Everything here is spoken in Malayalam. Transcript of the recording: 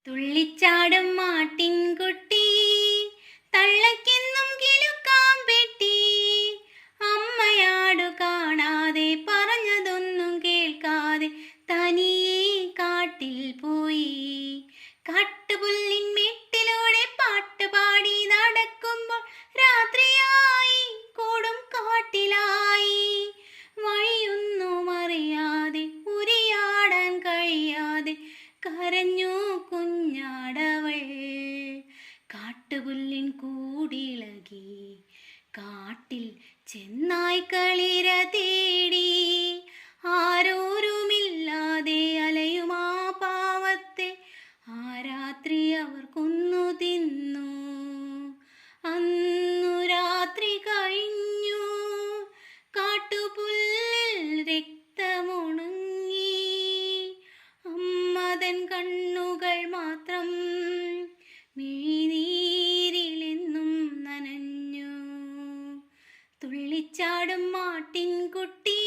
തുള്ളിച്ചാടും മാട്ടിൻകുട്ടി തള്ളയ്ക്കെന്നും കിലുക്കാം പെട്ടി. അമ്മയാടു കാണാതെ പറഞ്ഞതൊന്നും കേൾക്കാതെ തനിയെ കാട്ടിൽ പോയി. കാട്ടുപുല്ലിൻ മേട്ടിലൂടെ പാട്ടുപാടി നടക്കുമ്പോൾ രാത്രിയായി, കൊടും കാട്ടിലായി. വഴിയൊന്നും അറിയാതെ ഉരിയാടാൻ കഴിയാതെ കരഞ്ഞു കുഞ്ഞാടവൾ. കാട്ടുപുല്ലിൻ കൂടിളകി കാട്ടിൽ ചെന്നായി കളിര തേടി. ആരോരുമില്ലാതെ അലയുമാ പാവത്തെ ആ രാത്രി അവർ കൊന്നു തിന്നു. അന്നു രാത്രി കഴിഞ്ഞു, കാട്ടുപുല്ലിൽ രക്തമുണങ്ങി. അമ്മതൻ കണ്ണുകൾ മാത്രം മിഴിനീരിലെന്നും നനഞ്ഞു. തുള്ളിച്ചാടും മാട്ടിൻകുട്ടി